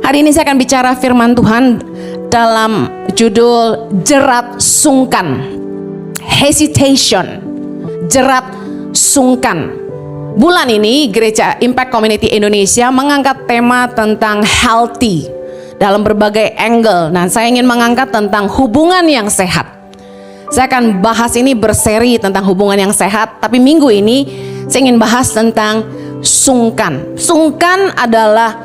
Hari ini saya akan bicara firman Tuhan dalam judul jerat sungkan. Hesitation. Jerat sungkan. Bulan ini Gereja Impact Community Indonesia mengangkat tema tentang healthy dalam berbagai angle. Nah, saya ingin mengangkat tentang hubungan yang sehat. Saya akan bahas ini berseri tentang hubungan yang sehat, tapi minggu ini saya ingin bahas tentang sungkan. Sungkan adalah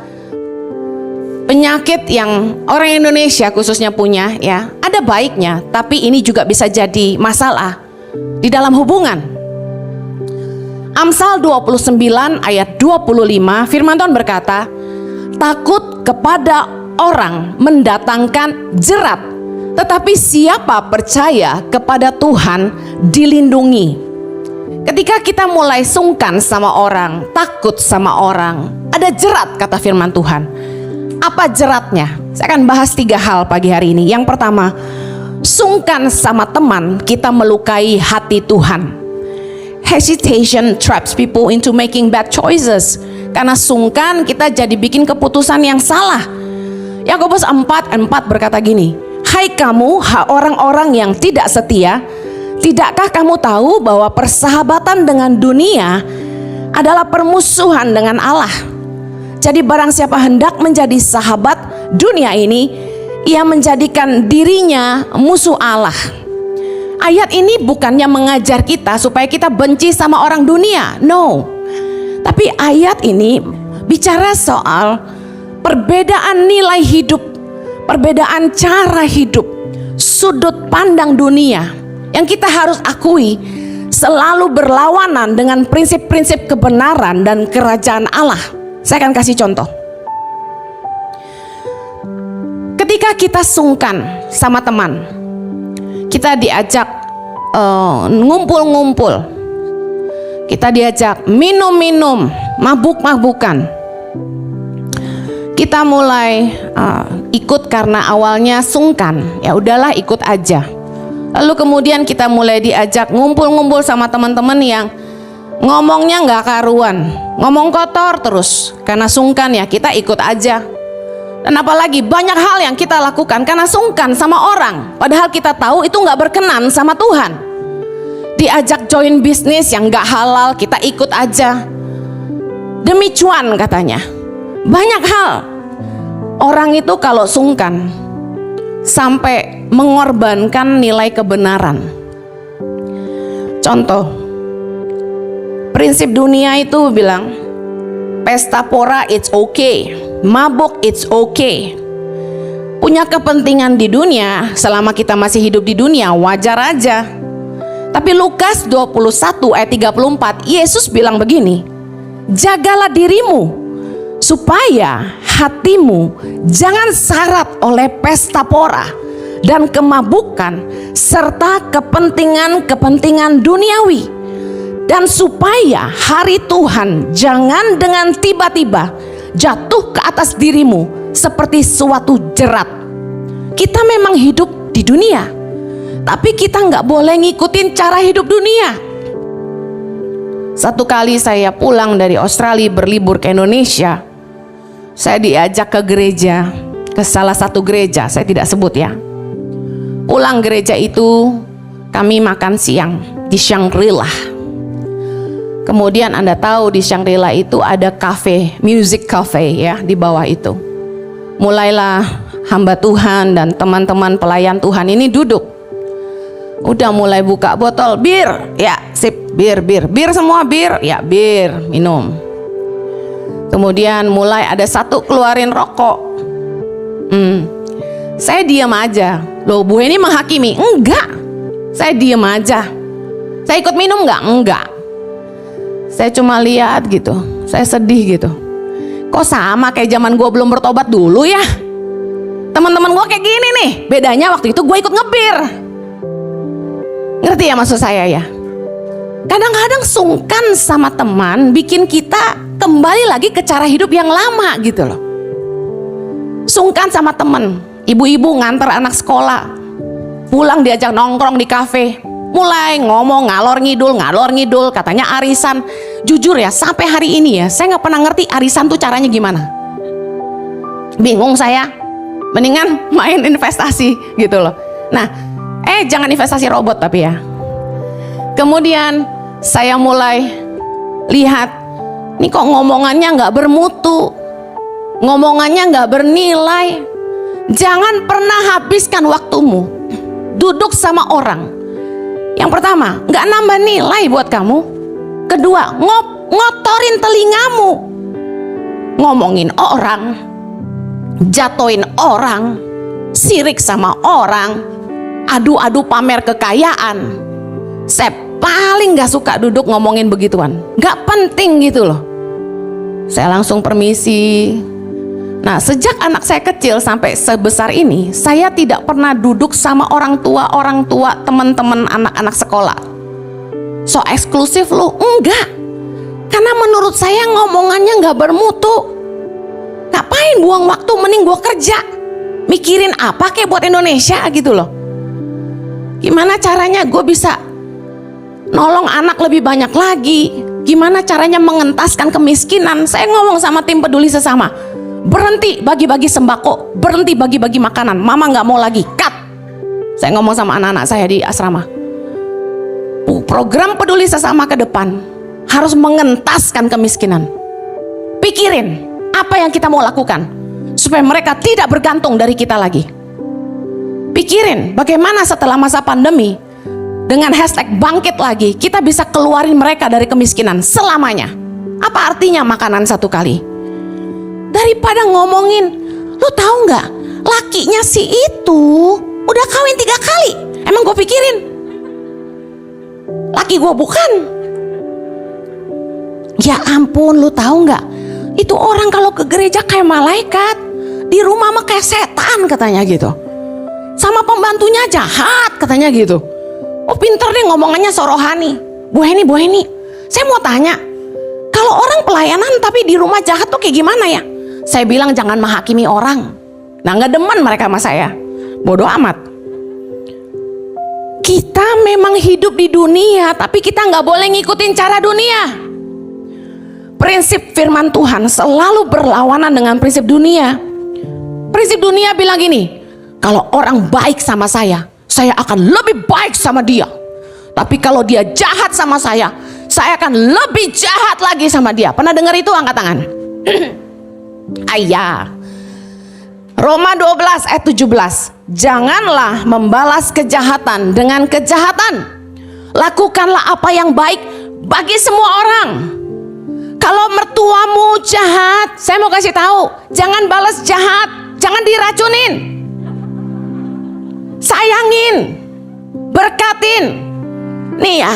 penyakit yang orang Indonesia khususnya punya, ya. Ada baiknya, tapi ini juga bisa jadi masalah di dalam hubungan. Amsal 29 ayat 25, firman Tuhan berkata, takut kepada orang mendatangkan jerat, tetapi siapa percaya kepada Tuhan dilindungi. Ketika kita mulai sungkan sama orang, takut sama orang, ada jerat kata firman Tuhan. Apa jeratnya? Saya akan bahas 3 hal pagi hari ini. Yang pertama, sungkan sama teman, kita melukai hati Tuhan. Hesitation traps people into making bad choices. Karena sungkan kita jadi bikin keputusan yang salah. Yakobus 4:4 berkata gini, hai kamu orang-orang yang tidak setia, tidakkah kamu tahu bahwa persahabatan dengan dunia adalah permusuhan dengan Allah? Jadi barang siapa hendak menjadi sahabat dunia ini, ia menjadikan dirinya musuh Allah. Ayat ini bukannya mengajar kita supaya kita benci sama orang dunia, no. Tapi ayat ini bicara soal perbedaan nilai hidup, perbedaan cara hidup, sudut pandang dunia yang kita harus akui selalu berlawanan dengan prinsip-prinsip kebenaran dan kerajaan Allah. Saya akan kasih contoh. Ketika kita sungkan sama teman, kita diajak ngumpul-ngumpul, kita diajak minum-minum, mabuk-mabukan. Kita mulai ikut karena awalnya sungkan, ya udahlah ikut aja. Lalu kemudian kita mulai diajak ngumpul-ngumpul sama teman-teman yang ngomongnya nggak karuan, ngomong kotor terus. Karena sungkan ya kita ikut aja. Dan apalagi banyak hal yang kita lakukan karena sungkan sama orang, padahal kita tahu itu nggak berkenan sama Tuhan. Diajak join bisnis yang nggak halal, kita ikut aja demi cuan katanya. Banyak hal. Orang itu kalau sungkan sampai mengorbankan nilai kebenaran. Contoh, prinsip dunia itu bilang pesta pora it's okay, mabuk it's okay. Punya kepentingan di dunia selama kita masih hidup di dunia wajar aja. Tapi Lukas 21 ayat 34 Yesus bilang begini, jagalah dirimu supaya hatimu jangan syarat oleh pesta pora dan kemabukan serta kepentingan-kepentingan duniawi, dan supaya hari Tuhan jangan dengan tiba-tiba jatuh ke atas dirimu seperti suatu jerat. Kita memang hidup di dunia, tapi kita nggak boleh ngikutin cara hidup dunia. Satu kali saya pulang dari Australia berlibur ke Indonesia, saya diajak ke gereja, ke salah satu gereja, saya tidak sebut ya. Pulang gereja itu kami makan siang di Shangri-La. Kemudian Anda tahu di Shangri-La itu ada cafe, music cafe ya di bawah itu. Mulailah hamba Tuhan dan teman-teman pelayan Tuhan ini duduk. Udah mulai buka botol bir, ya sip, bir semua bir, ya bir, minum. Kemudian mulai ada satu keluarin rokok. Saya diam aja. Loh, Bu ini menghakimi? Enggak. Saya diam aja. Saya ikut minum enggak? Enggak. Saya cuma lihat gitu. Saya sedih gitu. Kok sama kayak zaman gue belum bertobat dulu ya? Teman-teman gue kayak gini nih. Bedanya waktu itu gue ikut ngebir. Ngerti ya maksud saya ya? Kadang-kadang sungkan sama teman bikin kita kembali lagi ke cara hidup yang lama gitu loh. Sungkan sama teman, ibu-ibu nganter anak sekolah, pulang diajak nongkrong di kafe, mulai ngomong ngalor ngidul, katanya arisan. Jujur ya, sampai hari ini ya, saya nggak pernah ngerti arisan tuh caranya gimana. Bingung saya, mendingan main investasi gitu loh. Nah, jangan investasi robot tapi ya. Kemudian saya mulai lihat, ini kok ngomongannya nggak bermutu, ngomongannya nggak bernilai. Jangan pernah habiskan waktumu duduk sama orang. Yang pertama, nggak nambah nilai buat kamu. Kedua, ngotorin telingamu, ngomongin orang, jatoin orang, sirik sama orang, adu-adu pamer kekayaan. Saya paling gak suka duduk ngomongin begituan, gak penting gitu loh. Saya langsung permisi. Nah, sejak anak saya kecil sampai sebesar ini, saya tidak pernah duduk sama orang tua, teman-teman anak-anak sekolah. So eksklusif lu? Enggak. Karena menurut saya ngomongannya gak bermutu. Ngapain buang waktu, mending gua kerja. Mikirin apa kayak buat Indonesia gitu loh. Gimana caranya gue bisa nolong anak lebih banyak lagi? Gimana caranya mengentaskan kemiskinan? Saya ngomong sama tim peduli sesama, berhenti bagi-bagi sembako, berhenti bagi-bagi makanan. Mama gak mau lagi, cut. Saya ngomong sama anak-anak saya di asrama, program peduli sesama ke depan harus mengentaskan kemiskinan. Pikirin apa yang kita mau lakukan supaya mereka tidak bergantung dari kita lagi. Pikirin bagaimana setelah masa pandemi, dengan hashtag bangkit lagi, kita bisa keluarin mereka dari kemiskinan selamanya. Apa artinya makanan satu kali? Daripada ngomongin, lu tahu nggak, lakinya si itu udah kawin 3 kali. Emang gue pikirin, laki gue bukan? Ya ampun, lu tahu nggak, itu orang kalau ke gereja kayak malaikat, di rumah mah kayak setan katanya gitu. Sama pembantunya jahat katanya gitu. Oh pinter deh ngomongannya sorohani. Bu Heni, saya mau tanya, kalau orang pelayanan tapi di rumah jahat tuh kayak gimana ya? Saya bilang jangan menghakimi orang. Nah gak demen mereka sama saya, bodoh amat. Kita memang hidup di dunia, tapi kita gak boleh ngikutin cara dunia. Prinsip firman Tuhan selalu berlawanan dengan prinsip dunia. Prinsip dunia bilang gini, kalau orang baik sama saya akan lebih baik sama dia. Tapi kalau dia jahat sama saya akan lebih jahat lagi sama dia. Pernah dengar itu? Angkat tangan. Ayah. Roma 12 ayat 17. Janganlah membalas kejahatan dengan kejahatan. Lakukanlah apa yang baik bagi semua orang. Kalau mertuamu jahat, saya mau kasih tahu, jangan balas jahat, jangan diracunin. Sayangin, berkatin. Nih ya,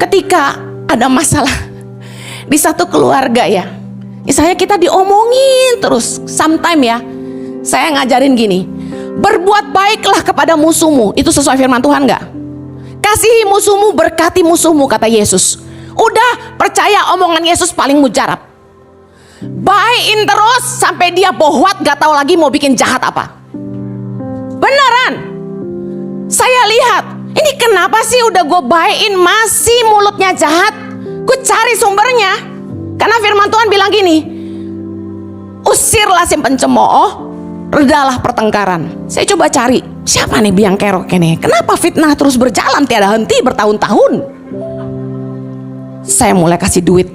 ketika ada masalah di satu keluarga ya, misalnya kita diomongin terus, sometime ya, saya ngajarin gini, berbuat baiklah kepada musuhmu. Itu sesuai firman Tuhan gak? Kasihi musuhmu, berkati musuhmu, kata Yesus. Udah, percaya omongan Yesus paling mujarab. Baikin terus sampai dia bohwat, gak tahu lagi mau bikin jahat apa. Beneran. Saya lihat, ini kenapa sih udah gue baikin masih mulutnya jahat? Gue cari sumbernya. Karena firman Tuhan bilang gini, usirlah si pencemooh, redalah pertengkaran. Saya coba cari, siapa nih biang kerok ini? Kenapa fitnah terus berjalan tiada henti bertahun-tahun? Saya mulai kasih duit.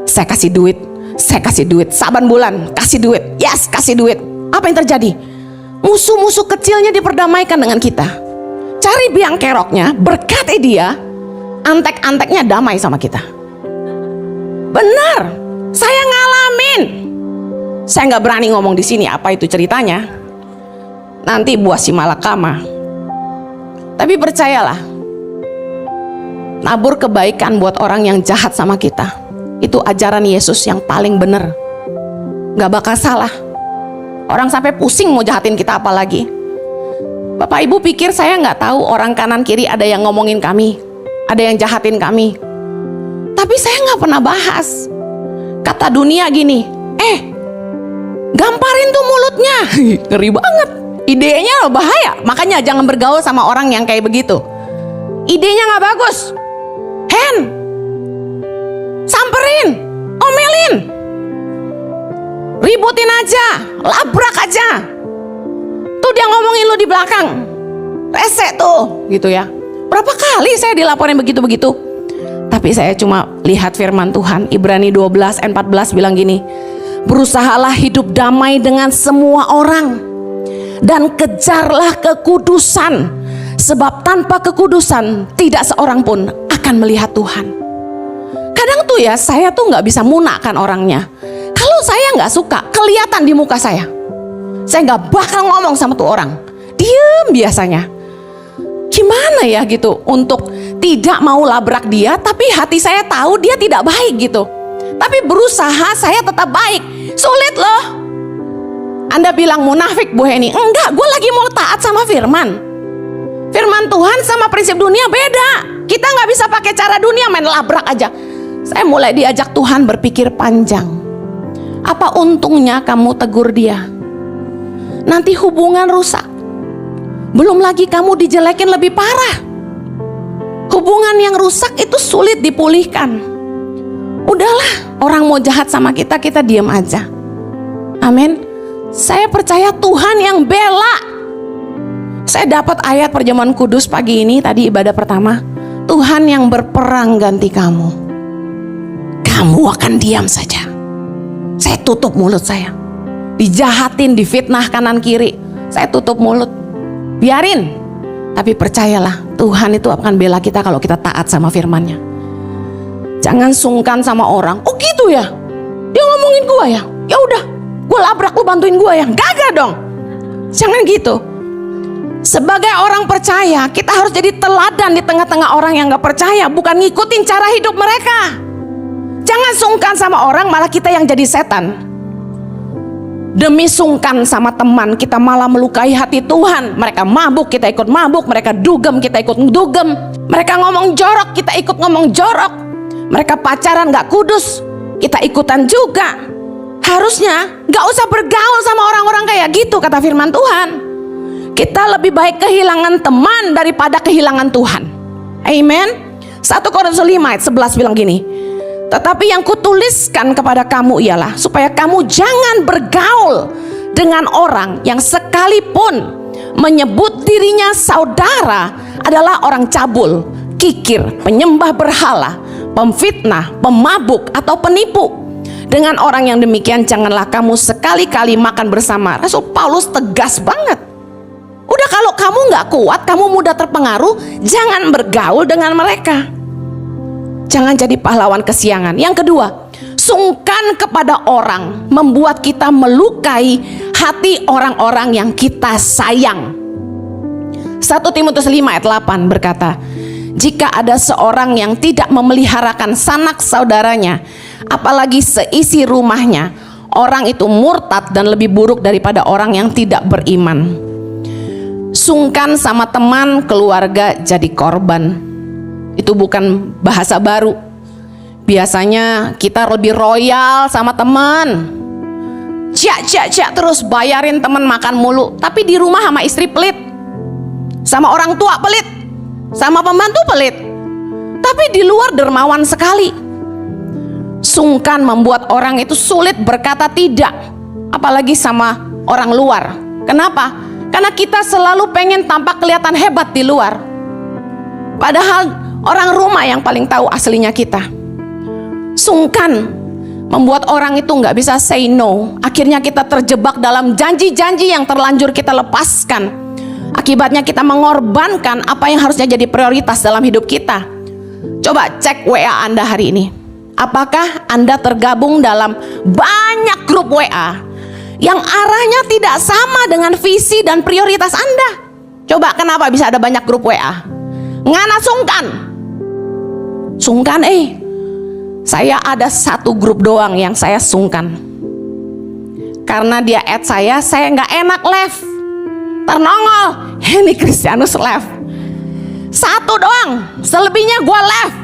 Saya kasih duit. Saban bulan kasih duit. Yes, kasih duit. Apa yang terjadi? Musuh-musuh kecilnya diperdamaikan dengan kita. Cari biang keroknya, berkati dia, antek-anteknya damai sama kita. Benar, saya ngalamin. Saya nggak berani ngomong di sini apa itu ceritanya. Nanti buah si malakama. Tapi percayalah, nabur kebaikan buat orang yang jahat sama kita, itu ajaran Yesus yang paling benar. Nggak bakal salah. Orang sampai pusing mau jahatin kita apalagi. Bapak Ibu pikir saya nggak tahu orang kanan kiri ada yang ngomongin kami, ada yang jahatin kami. Tapi saya nggak pernah bahas. Kata dunia gini, gamparin tuh mulutnya. Ngeri banget. Idenya bahaya. Makanya jangan bergaul sama orang yang kayak begitu. Idenya nggak bagus. Samperin, omelin. ributin aja, labrak aja. Tuh dia ngomongin lu di belakang, rese tuh, gitu ya. Berapa kali saya dilaporin begitu-begitu. Tapi saya cuma lihat firman Tuhan, Ibrani 12 ayat 14 bilang gini, berusahalah hidup damai dengan semua orang dan kejarlah kekudusan, sebab tanpa kekudusan tidak seorang pun akan melihat Tuhan. Kadang tuh ya, saya tuh gak bisa munakan orangnya. Kalau saya gak suka, kelihatan di muka saya gak bakal ngomong sama tuh orang, diem biasanya. Gimana ya gitu untuk tidak mau labrak dia, tapi hati saya tahu dia tidak baik gitu. Tapi berusaha saya tetap baik. Sulit loh. Anda bilang munafik Bu Heni. Enggak, gue lagi mau taat sama firman. Firman Tuhan sama prinsip dunia beda. Kita gak bisa pakai cara dunia main labrak aja. Saya mulai diajak Tuhan berpikir panjang. Apa untungnya kamu tegur dia? Nanti hubungan rusak. Belum lagi kamu dijelekin lebih parah. Hubungan yang rusak itu sulit dipulihkan. Udahlah, orang mau jahat sama kita, kita diam aja. Amin. Saya percaya Tuhan yang bela. Saya dapat ayat perjamuan kudus pagi ini, tadi ibadah pertama. Tuhan yang berperang ganti kamu. Kamu akan diam saja. Saya tutup mulut saya. Dijahatin, difitnah kanan kiri, saya tutup mulut. Biarin. Tapi percayalah, Tuhan itu akan bela kita kalau kita taat sama firman-Nya. Jangan sungkan sama orang. Oh gitu ya, dia ngomongin gua ya, ya udah, gua labrak, lu bantuin gua ya. Gagah dong. Jangan gitu. Sebagai orang percaya, kita harus jadi teladan di tengah-tengah orang yang gak percaya, bukan ngikutin cara hidup mereka. Jangan sungkan sama orang, malah kita yang jadi setan. Demi sungkan sama teman, kita malah melukai hati Tuhan. Mereka mabuk, kita ikut mabuk. Mereka dugem, kita ikut dugem. Mereka ngomong jorok, kita ikut ngomong jorok. Mereka pacaran gak kudus, kita ikutan juga. Harusnya gak usah bergaul sama orang-orang kayak gitu, kata firman Tuhan. Kita lebih baik kehilangan teman daripada kehilangan Tuhan. Amen. 1 Korintus 5 ayat 11 bilang gini, tetapi yang kutuliskan kepada kamu ialah supaya kamu jangan bergaul dengan orang yang sekalipun menyebut dirinya saudara adalah orang cabul, kikir, penyembah berhala, pemfitnah, pemabuk atau penipu. Dengan orang yang demikian janganlah kamu sekali-kali makan bersama. Rasul Paulus tegas banget. Udah, kalau kamu gak kuat, kamu mudah terpengaruh, jangan bergaul dengan mereka. Jangan jadi pahlawan kesiangan. Yang kedua, sungkan kepada orang membuat kita melukai hati orang-orang yang kita sayang. 1 Timotius 5 ayat 8 berkata, jika ada seorang yang tidak memeliharakan sanak saudaranya, apalagi seisi rumahnya, orang itu murtad dan lebih buruk daripada orang yang tidak beriman. Sungkan sama teman, keluarga jadi korban. Itu bukan bahasa baru. Biasanya kita lebih royal sama teman. Ciak terus bayarin teman makan mulu. Tapi di rumah sama istri pelit, sama orang tua pelit, sama pembantu pelit. Tapi di luar dermawan sekali. Sungkan membuat orang itu sulit berkata tidak, apalagi sama orang luar. Kenapa? Karena kita selalu pengen tampak kelihatan hebat di luar. Padahal orang rumah yang paling tahu aslinya kita. Sungkan membuat orang itu nggak bisa say no. Akhirnya kita terjebak dalam janji-janji yang terlanjur kita lepaskan. Akibatnya kita mengorbankan apa yang harusnya jadi prioritas dalam hidup kita. Coba cek WA Anda hari ini. Apakah Anda tergabung dalam banyak grup WA yang arahnya tidak sama dengan visi dan prioritas Anda? Coba, kenapa bisa ada banyak grup WA? Ngana sungkan. Sungkan saya ada satu grup doang yang saya sungkan. Karena dia add saya nggak enak left. Ternongol, ini Kristianus left. Satu doang, selebihnya gue left.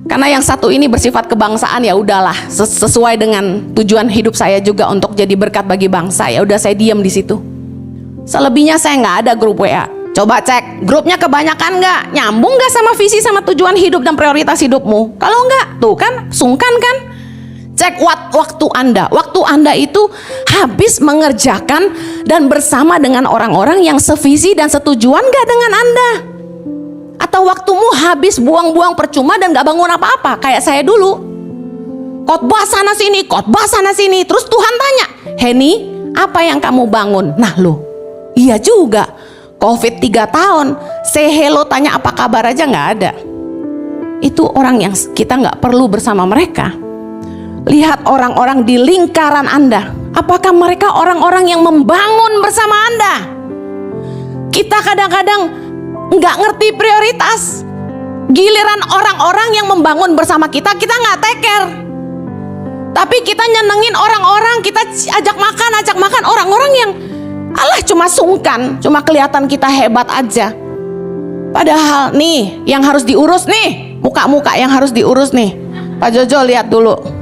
Karena yang satu ini bersifat kebangsaan, ya udahlah, sesuai dengan tujuan hidup saya juga untuk jadi berkat bagi bangsa. Ya udah, saya diam di situ. Selebihnya saya nggak ada grup WA. Coba cek grupnya, kebanyakan nggak nyambung nggak sama visi sama tujuan hidup dan prioritas hidupmu. Kalau nggak, tuh kan sungkan kan. Cek waktu Anda. Waktu Anda itu habis mengerjakan dan bersama dengan orang-orang yang sevisi dan setujuan gak dengan Anda? Atau waktumu habis buang-buang percuma dan gak bangun apa-apa? Kayak saya dulu, khotbah sana sini, terus Tuhan tanya, Henny, apa yang kamu bangun? Nah lo, iya juga, COVID 3 tahun, say hello, tanya apa kabar aja gak ada. Itu orang yang kita gak perlu bersama mereka. Lihat orang-orang di lingkaran Anda. Apakah mereka orang-orang yang membangun bersama Anda? Kita kadang-kadang nggak ngerti prioritas. Giliran orang-orang yang membangun bersama kita, kita nggak take care. Tapi kita nyenengin orang-orang, kita ajak makan orang-orang yang alah cuma sungkan, cuma kelihatan kita hebat aja. Padahal nih yang harus diurus nih, muka-muka yang harus diurus nih. Pak Jojo lihat dulu.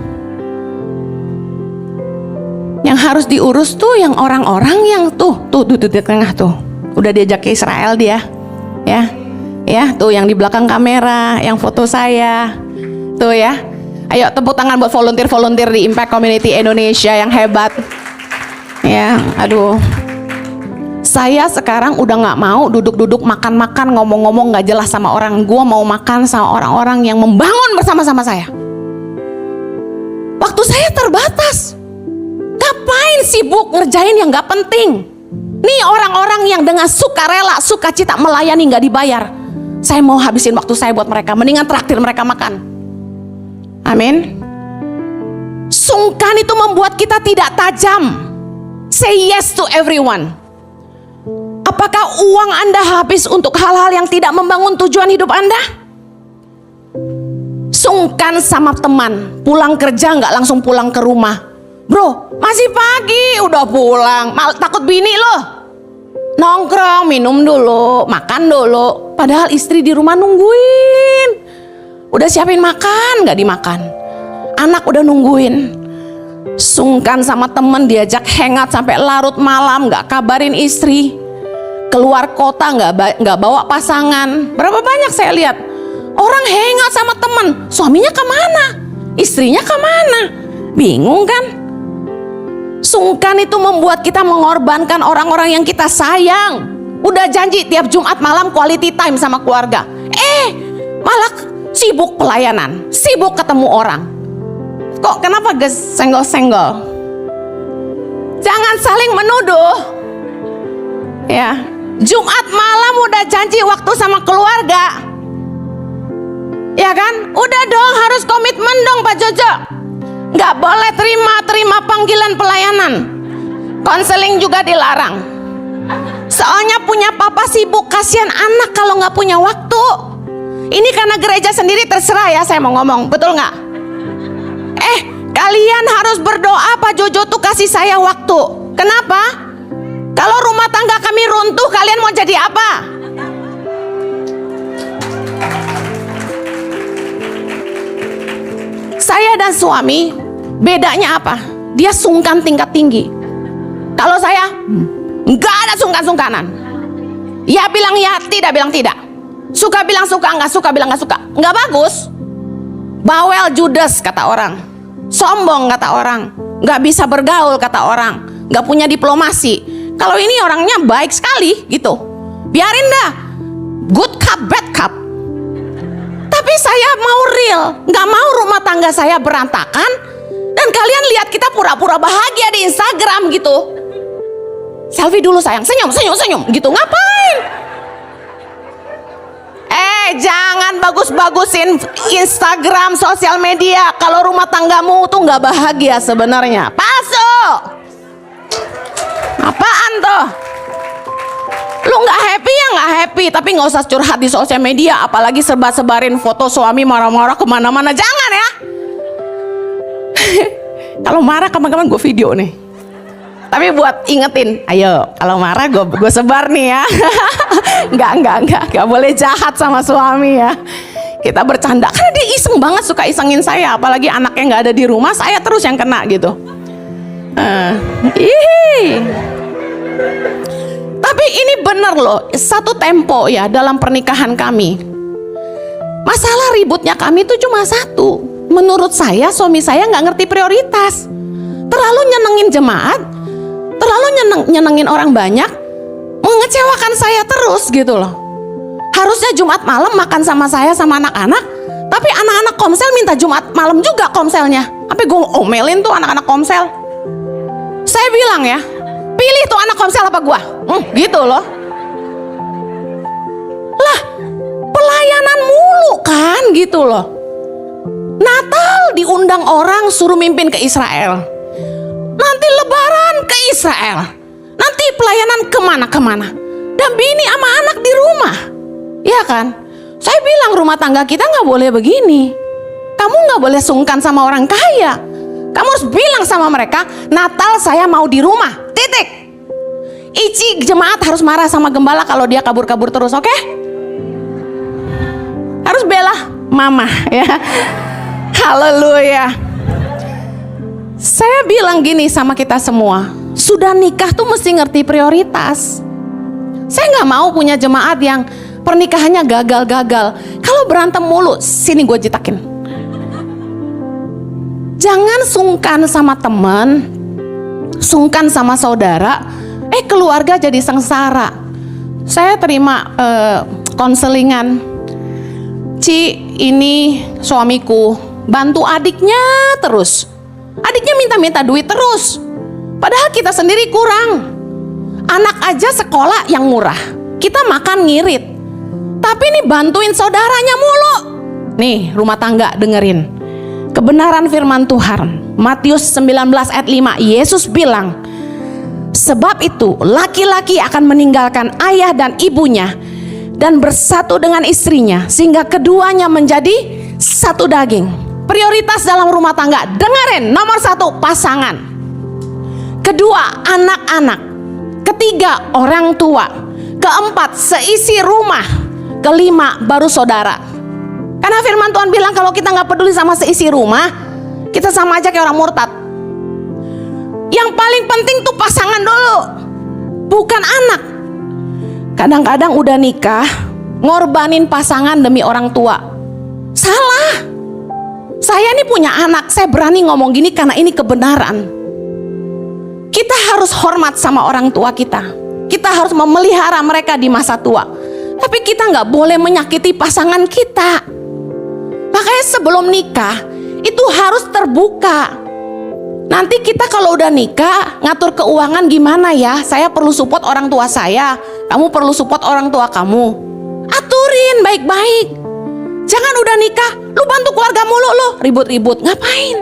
Yang harus diurus tuh yang orang-orang yang tuh di tengah tuh. Udah diajak ke Israel dia. Ya, tuh yang di belakang kamera, yang foto saya. Tuh ya. Ayo tepuk tangan buat volunteer di Impact Community Indonesia yang hebat. Ya, aduh. Saya sekarang udah nggak mau duduk-duduk makan-makan ngomong-ngomong nggak jelas sama orang. Gua mau makan sama orang-orang yang membangun bersama-sama saya. Waktu saya terbatas. Ngapain sibuk ngerjain yang gak penting? Nih orang-orang yang dengan sukarela, sukacita melayani gak dibayar. Saya mau habisin waktu saya buat mereka. Mendingan traktir mereka makan. Amin. Sungkan itu membuat kita tidak tajam. Say yes to everyone. Apakah uang Anda habis untuk hal-hal yang tidak membangun tujuan hidup Anda? Sungkan sama teman. Pulang kerja gak langsung pulang ke rumah. Bro, masih pagi, udah pulang. Takut bini loh. Nongkrong, minum dulu, makan dulu. Padahal istri di rumah nungguin. Udah siapin makan, gak dimakan. Anak udah nungguin. Sungkan sama temen, diajak hangout sampai larut malam, gak kabarin istri. Keluar kota gak bawa pasangan. Berapa banyak saya lihat orang hangout sama temen, suaminya kemana? Istrinya kemana? Bingung kan? Sungkan itu membuat kita mengorbankan orang-orang yang kita sayang. Udah janji tiap Jumat malam quality time sama keluarga. Malah sibuk pelayanan, sibuk ketemu orang. Kok kenapa guys senggol-senggol? Jangan saling menuduh. Ya, Jumat malam udah janji waktu sama keluarga. Ya kan? Udah dong, harus komitmen dong Pak Jojo. Gak boleh terima panggilan pelayanan. Konseling juga dilarang. Soalnya punya papa sibuk, kasihan anak kalau gak punya waktu. Ini karena gereja sendiri terserah ya saya mau ngomong, betul gak? Kalian harus berdoa Pak Jojo tuh kasih saya waktu. Kenapa? Kalau rumah tangga kami runtuh, kalian mau jadi apa? Saya dan suami bedanya apa? Dia sungkan tingkat tinggi. Kalau saya nggak ada sungkan-sungkanan. Ya bilang ya, tidak bilang tidak. Suka bilang suka, nggak suka bilang nggak suka. Nggak bagus. Bawel Judas kata orang. Sombong kata orang. Nggak bisa bergaul kata orang. Nggak punya diplomasi. Kalau ini orangnya baik sekali gitu. Biarin dah. Good cup, bad cup. Tapi saya mau real, nggak mau rumah tangga saya berantakan dan kalian lihat kita pura-pura bahagia di Instagram gitu. Selfie dulu sayang, senyum gitu, ngapain? Jangan bagus-bagusin Instagram, sosial media kalau rumah tanggamu tuh nggak bahagia sebenarnya. Palsu. Apaan tuh? Lu nggak happy ya nggak happy, tapi nggak usah curhat di sosial media, apalagi sebarin foto suami marah-marah kemana-mana, jangan ya. Kalau marah kapan-kapan gue video nih, tapi buat ingetin, ayo kalau marah gue sebar nih ya. Nggak boleh jahat sama suami ya. Kita bercanda karena dia iseng banget, suka isengin saya, apalagi anaknya nggak ada di rumah, saya terus yang kena gitu. Tapi ini bener loh, satu tempo ya dalam pernikahan kami. Masalah ributnya kami itu cuma satu. menurut saya suami saya nggak ngerti prioritas. Terlalu nyenengin jemaat, terlalu nyenengin orang banyak, mengecewakan saya terus gitu loh. Harusnya Jumat malam makan sama saya sama anak-anak, tapi anak-anak komsel minta Jumat malam juga komselnya. Sampai gue omelin tuh anak-anak komsel. Saya bilang ya, pilih tuh anak komsel apa gua, gitu loh. Lah, pelayanan mulu kan gitu loh. Natal diundang orang suruh mimpin ke Israel, nanti Lebaran ke Israel, nanti pelayanan kemana-kemana, dan bini sama anak di rumah, ya kan? Saya bilang rumah tangga kita nggak boleh begini. Kamu nggak boleh sungkan sama orang kaya. Kamu harus bilang sama mereka, Natal saya mau di rumah, titik. Ici jemaat harus marah sama gembala kalau dia kabur-kabur terus, oke? Harus bela mama, ya. Haleluya. Saya bilang gini sama kita semua, sudah nikah tuh mesti ngerti prioritas. Saya nggak mau punya jemaat yang pernikahannya gagal-gagal. Kalau berantem mulu, sini gue jitakin. Jangan sungkan sama teman, sungkan sama saudara, keluarga jadi sengsara. Saya terima konselingan, Ci, ini suamiku bantu adiknya terus. Adiknya minta-minta duit terus, padahal kita sendiri kurang. Anak aja sekolah yang murah, kita makan ngirit, tapi ini bantuin saudaranya mulu. Nih rumah tangga dengerin kebenaran firman Tuhan. Matius 19 ayat 5, Yesus bilang, sebab itu laki-laki akan meninggalkan ayah dan ibunya dan bersatu dengan istrinya, sehingga keduanya menjadi satu daging. Prioritas dalam rumah tangga, dengerin, nomor 1 pasangan, kedua anak-anak, ketiga orang tua, keempat seisi rumah, kelima baru saudara. Karena firman Tuhan bilang kalau kita nggak peduli sama seisi rumah, kita sama aja kayak orang murtad. Yang paling penting tuh pasangan dulu, bukan anak. Kadang-kadang udah nikah, ngorbanin pasangan demi orang tua. Salah. Saya nih punya anak, saya berani ngomong gini karena ini kebenaran. Kita harus hormat sama orang tua kita. Kita harus memelihara mereka di masa tua. Tapi kita nggak boleh menyakiti pasangan kita. Makanya sebelum nikah itu harus terbuka. Nanti kita kalau udah nikah ngatur keuangan gimana ya? Saya perlu support orang tua saya, kamu perlu support orang tua kamu. Aturin baik-baik. Jangan udah nikah lu bantu keluarga mulu lu, ribut-ribut, ngapain?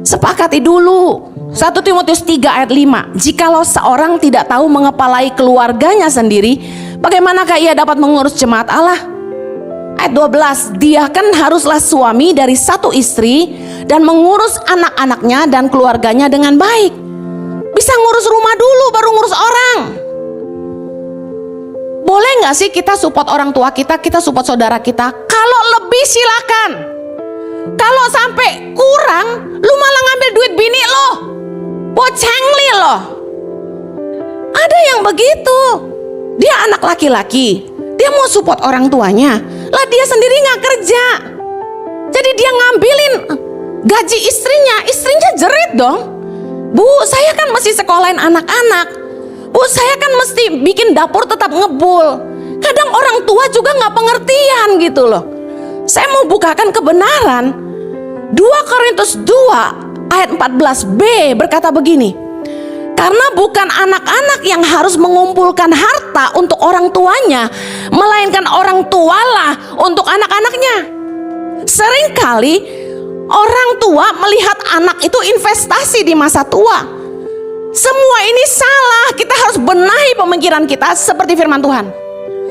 Sepakati dulu. 1 Timotius 3 ayat 5, jikalau seorang tidak tahu mengepalai keluarganya sendiri, bagaimanakah ia dapat mengurus jemaat Allah? Ayat 12, dia kan haruslah suami dari satu istri dan mengurus anak-anaknya dan keluarganya dengan baik. Bisa ngurus rumah dulu baru ngurus orang. Boleh gak sih kita support orang tua kita, kita support saudara kita? Kalau lebih silakan. Kalau sampai kurang, lu malah ngambil duit bini lo, bocengli lo. Ada yang begitu. Dia anak laki-laki, dia mau support orang tuanya, lah dia sendiri gak kerja. Jadi dia ngambilin gaji istrinya jerit dong. Bu, saya kan mesti sekolahin anak-anak. Bu, saya kan mesti bikin dapur tetap ngebul. Kadang orang tua juga gak pengertian gitu loh. Saya mau bukakan kebenaran. 2 Korintus 2 ayat 14b berkata begini, karena bukan anak-anak yang harus mengumpulkan harta untuk orang tuanya, melainkan orang tualah untuk anak-anaknya. Seringkali orang tua melihat anak itu investasi di masa tua. Semua ini salah. Kita harus benahi pemikiran kita seperti firman Tuhan.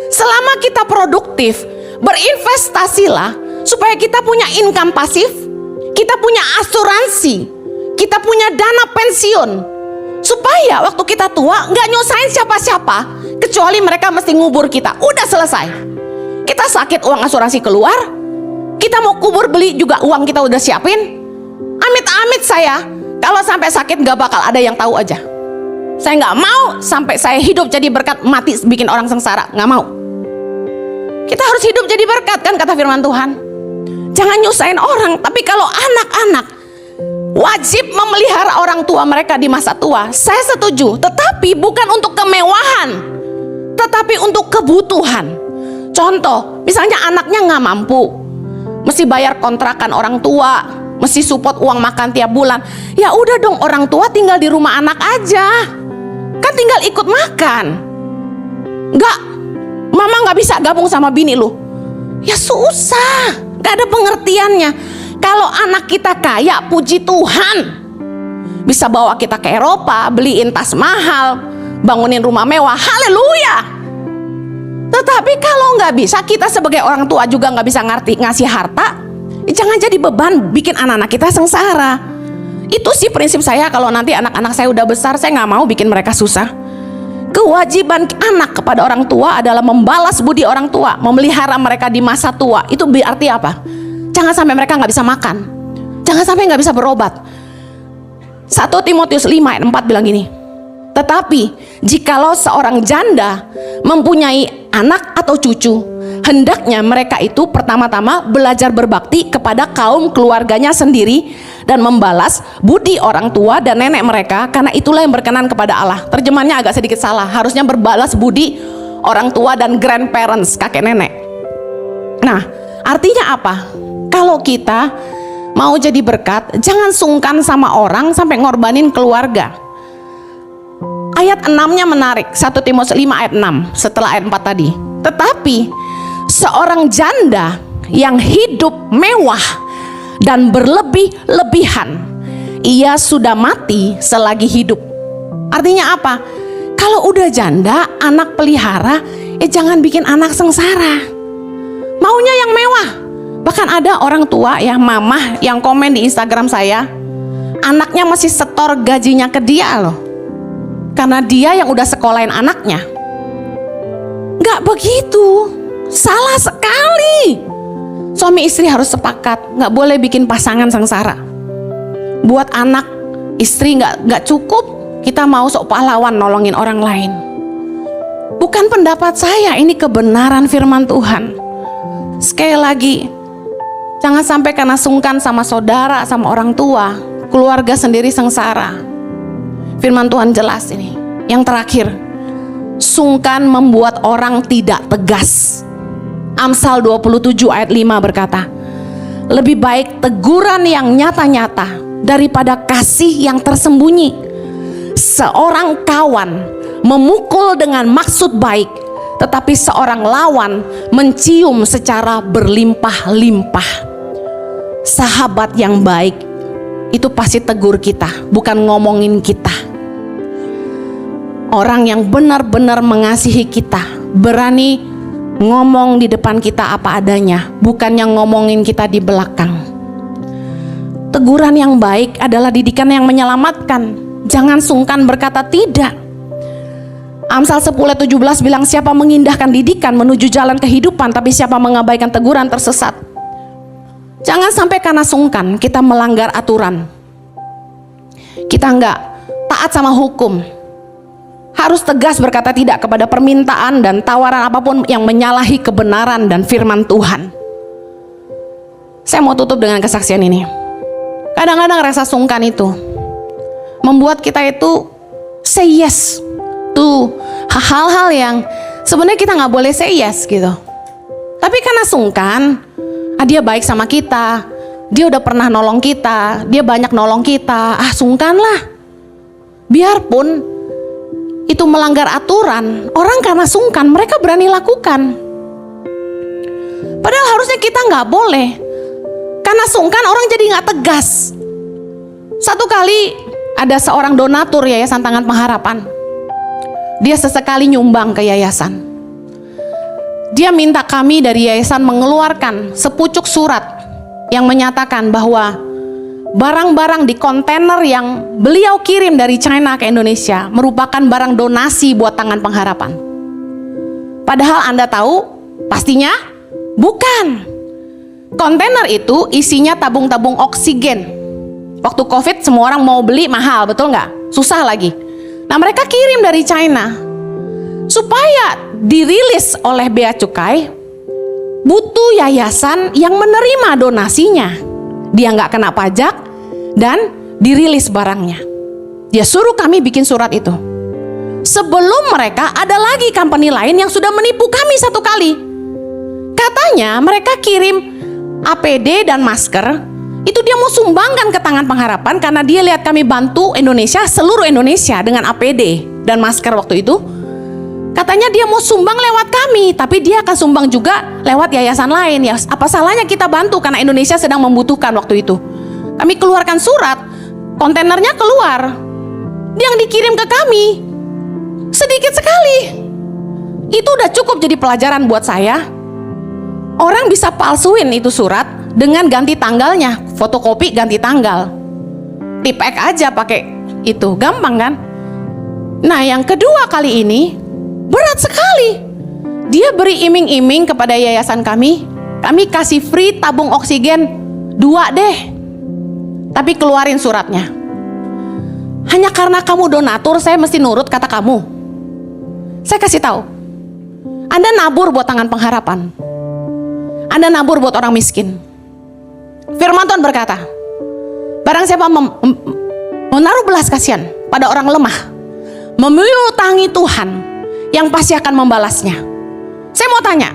Selama kita produktif, berinvestasilah supaya kita punya income pasif, kita punya asuransi, kita punya dana pensiun, supaya waktu kita tua nggak nyusahin siapa-siapa, kecuali mereka mesti ngubur kita. Udah selesai. Kita sakit uang asuransi keluar, kita mau kubur beli juga uang kita udah siapin. Amit-amit saya kalau sampai sakit nggak bakal ada yang tahu aja. Saya nggak mau sampai saya hidup jadi berkat, mati bikin orang sengsara, nggak mau. Kita harus hidup jadi berkat kan kata firman Tuhan. jangan nyusahin orang. Tapi kalau anak-anak wajib memelihara orang tua mereka di masa tua, saya setuju. Tetapi bukan untuk kemewahan, tetapi untuk kebutuhan. Contoh, misalnya anaknya nggak mampu, mesti bayar kontrakan orang tua, mesti support uang makan tiap bulan. Ya udah dong, orang tua tinggal di rumah anak aja, kan tinggal ikut makan. Nggak, mama nggak bisa gabung sama bini lu. Ya susah, nggak ada pengertiannya. Kalau anak kita kaya, puji Tuhan, bisa bawa kita ke Eropa, beliin tas mahal, bangunin rumah mewah, haleluya. Tetapi kalau nggak bisa, kita sebagai orang tua juga nggak bisa ngasih harta, jangan jadi beban bikin anak-anak kita sengsara. Itu sih prinsip saya. Kalau nanti anak-anak saya udah besar, saya nggak mau bikin mereka susah. Kewajiban anak kepada orang tua adalah membalas budi orang tua, memelihara mereka di masa tua. Itu berarti apa? Jangan sampai mereka nggak bisa makan, jangan sampai nggak bisa berobat. 1 Timotius 5 ayat 4 bilang gini, tetapi jikalau seorang janda mempunyai anak atau cucu, hendaknya mereka itu pertama-tama belajar berbakti kepada kaum keluarganya sendiri dan membalas budi orang tua dan nenek mereka, karena itulah yang berkenan kepada Allah. Terjemahannya agak sedikit salah, harusnya berbalas budi orang tua dan grandparents, kakek nenek. Nah, artinya apa? Kalau kita mau jadi berkat, jangan sungkan sama orang sampai ngorbanin keluarga. Ayat 6-nya menarik, 1 Timotius 5 ayat 6 setelah ayat 4 tadi. Tetapi seorang janda yang hidup mewah dan berlebih-lebihan, ia sudah mati selagi hidup. Artinya apa? Kalau udah janda, anak pelihara, jangan bikin anak sengsara. Maunya yang mewah. Bahkan ada orang tua ya, mamah yang komen di Instagram saya, anaknya masih setor gajinya ke dia loh, karena dia yang udah sekolahin anaknya. Gak begitu, salah sekali. Suami istri harus sepakat, gak boleh bikin pasangan sengsara. Buat anak istri gak cukup, kita mau sok pahlawan nolongin orang lain. Bukan pendapat saya, ini kebenaran firman Tuhan. Sekali lagi, jangan sampai karena sungkan sama saudara, sama orang tua, keluarga sendiri sengsara. Firman Tuhan jelas ini. Yang terakhir, sungkan membuat orang tidak tegas. Amsal 27 ayat 5 berkata, lebih baik teguran yang nyata-nyata daripada kasih yang tersembunyi. Seorang kawan memukul dengan maksud baik, tetapi seorang lawan mencium secara berlimpah-limpah. Sahabat yang baik itu pasti tegur kita, bukan ngomongin kita. Orang yang benar-benar mengasihi kita, berani ngomong di depan kita apa adanya, bukan yang ngomongin kita di belakang. Teguran yang baik adalah didikan yang menyelamatkan. Jangan sungkan berkata tidak. Amsal 10:17 bilang, siapa mengindahkan didikan menuju jalan kehidupan, tapi siapa mengabaikan teguran tersesat. Jangan sampai karena sungkan kita melanggar aturan, kita enggak taat sama hukum. Harus tegas berkata tidak kepada permintaan dan tawaran apapun yang menyalahi kebenaran dan firman Tuhan. Saya mau tutup dengan kesaksian ini. Kadang-kadang rasa sungkan itu membuat kita itu say yes to hal-hal yang sebenarnya kita nggak boleh say yes gitu. Tapi karena sungkan, dia baik sama kita, dia udah pernah nolong kita, dia banyak nolong kita, sungkan lah. Biarpun itu melanggar aturan, orang karena sungkan mereka berani lakukan. Padahal harusnya kita nggak boleh. Karena sungkan orang jadi nggak tegas. Satu kali ada seorang donatur Yayasan Tangan Pengharapan. Dia sesekali nyumbang ke yayasan. Dia minta kami dari yayasan mengeluarkan sepucuk surat yang menyatakan bahwa barang-barang di kontainer yang beliau kirim dari China ke Indonesia merupakan barang donasi buat Tangan Pengharapan. Padahal Anda tahu, pastinya bukan. Kontainer itu isinya tabung-tabung oksigen. Waktu COVID semua orang mau beli mahal, betul nggak? Susah lagi. Nah mereka kirim dari China supaya dirilis oleh bea cukai butuh yayasan yang menerima donasinya. Dia nggak kena pajak dan dirilis barangnya. Dia suruh kami bikin surat itu. Sebelum mereka ada lagi company lain yang sudah menipu kami satu kali. Katanya mereka kirim APD dan masker, itu dia mau sumbangkan ke Tangan Pengharapan karena dia lihat kami bantu Indonesia, seluruh Indonesia dengan APD dan masker waktu itu. Katanya dia mau sumbang lewat kami, tapi dia akan sumbang juga lewat yayasan lain. Ya, apa salahnya kita bantu karena Indonesia sedang membutuhkan waktu itu. Kami keluarkan surat, kontainernya keluar. Yang dikirim ke kami sedikit sekali. Itu udah cukup jadi pelajaran buat saya. Orang bisa palsuin itu surat dengan ganti tanggalnya, fotokopi ganti tanggal. Tipek aja pakai itu, gampang kan? Nah, yang kedua kali ini berat sekali. Dia beri iming-iming kepada yayasan kami kasih free tabung oksigen 2 deh. Tapi keluarin suratnya. Hanya karena kamu donatur, saya mesti nurut kata kamu. Saya kasih tahu. Anda nabur buat Tangan Pengharapan. Anda nabur buat orang miskin. Firman Tuhan berkata, barang siapa menaruh belas kasihan pada orang lemah, memutangi Tuhan yang pasti akan membalasnya. Saya mau tanya,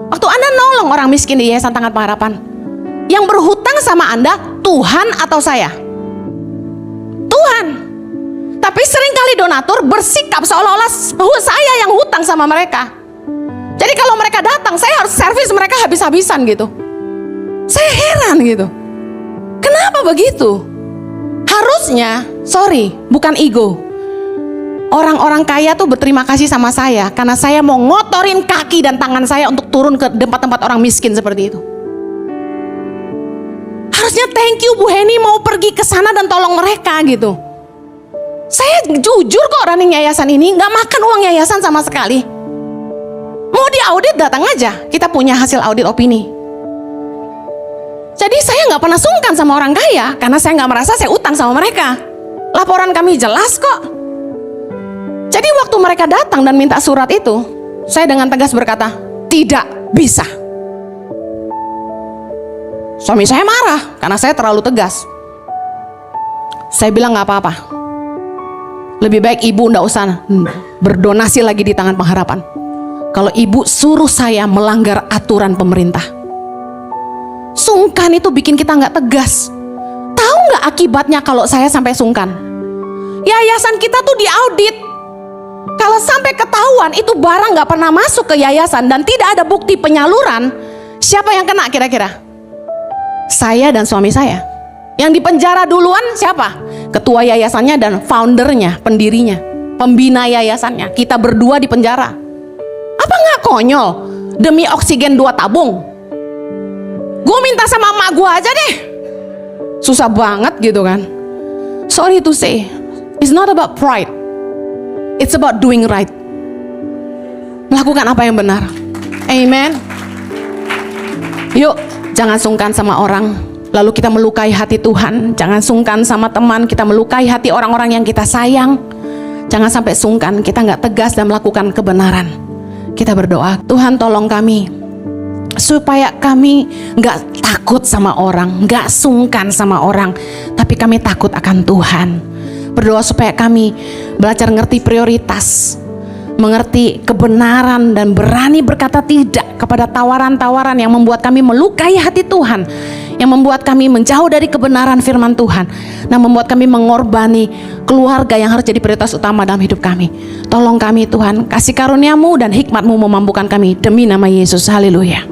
waktu Anda nolong orang miskin di Yayasan Tangan Pengharapan, yang berhutang sama Anda Tuhan atau saya? Tuhan. Tapi seringkali donatur bersikap seolah-olah bahwa saya yang hutang sama mereka. Jadi kalau mereka datang, saya harus servis mereka habis-habisan gitu. Saya heran gitu. Kenapa begitu? Harusnya, bukan ego. Orang-orang kaya tuh berterima kasih sama saya karena saya mau ngotorin kaki dan tangan saya untuk turun ke tempat-tempat orang miskin seperti itu. Harusnya thank you Bu Heni mau pergi ke sana dan tolong mereka gitu. Saya jujur kok running yayasan ini nggak makan uang yayasan sama sekali. Mau diaudit datang aja, kita punya hasil audit opini. Jadi saya nggak pernah sungkan sama orang kaya karena saya nggak merasa saya utang sama mereka. Laporan kami jelas kok. Jadi waktu mereka datang dan minta surat itu, saya dengan tegas berkata, tidak bisa. Suami saya marah karena saya terlalu tegas. Saya bilang nggak apa-apa. Lebih baik ibu nggak usah berdonasi lagi di Tangan Pengharapan. Kalau ibu suruh saya melanggar aturan pemerintah. Sungkan itu bikin kita nggak tegas. Tahu nggak akibatnya kalau saya sampai sungkan? Yayasan kita tuh diaudit. Kalau sampai ketahuan itu barang nggak pernah masuk ke yayasan dan tidak ada bukti penyaluran, siapa yang kena kira-kira? Saya dan suami saya. Yang dipenjara duluan siapa? Ketua yayasannya dan foundernya, pendirinya, pembina yayasannya. Kita berdua di penjara. Apa nggak konyol? Demi oksigen 2 tabung. Gue minta sama emak gue aja deh. Susah banget gitu kan. Sorry to say, it's not about pride. It's about doing right. Melakukan apa yang benar. Amen. Yuk, jangan sungkan sama orang, lalu kita melukai hati Tuhan. Jangan sungkan sama teman, kita melukai hati orang-orang yang kita sayang. Jangan sampai sungkan, kita nggak tegas dan melakukan kebenaran. Kita berdoa, Tuhan tolong kami supaya kami nggak takut sama orang, nggak sungkan sama orang, tapi kami takut akan Tuhan. Berdoa supaya kami belajar ngerti prioritas, mengerti kebenaran dan berani berkata tidak kepada tawaran-tawaran yang membuat kami melukai hati Tuhan, yang membuat kami menjauh dari kebenaran firman Tuhan, dan membuat kami mengorbanani keluarga yang harus jadi prioritas utama dalam hidup kami. Tolong kami Tuhan, kasih karunia-Mu dan hikmat-Mu memampukan kami demi nama Yesus. Haleluya.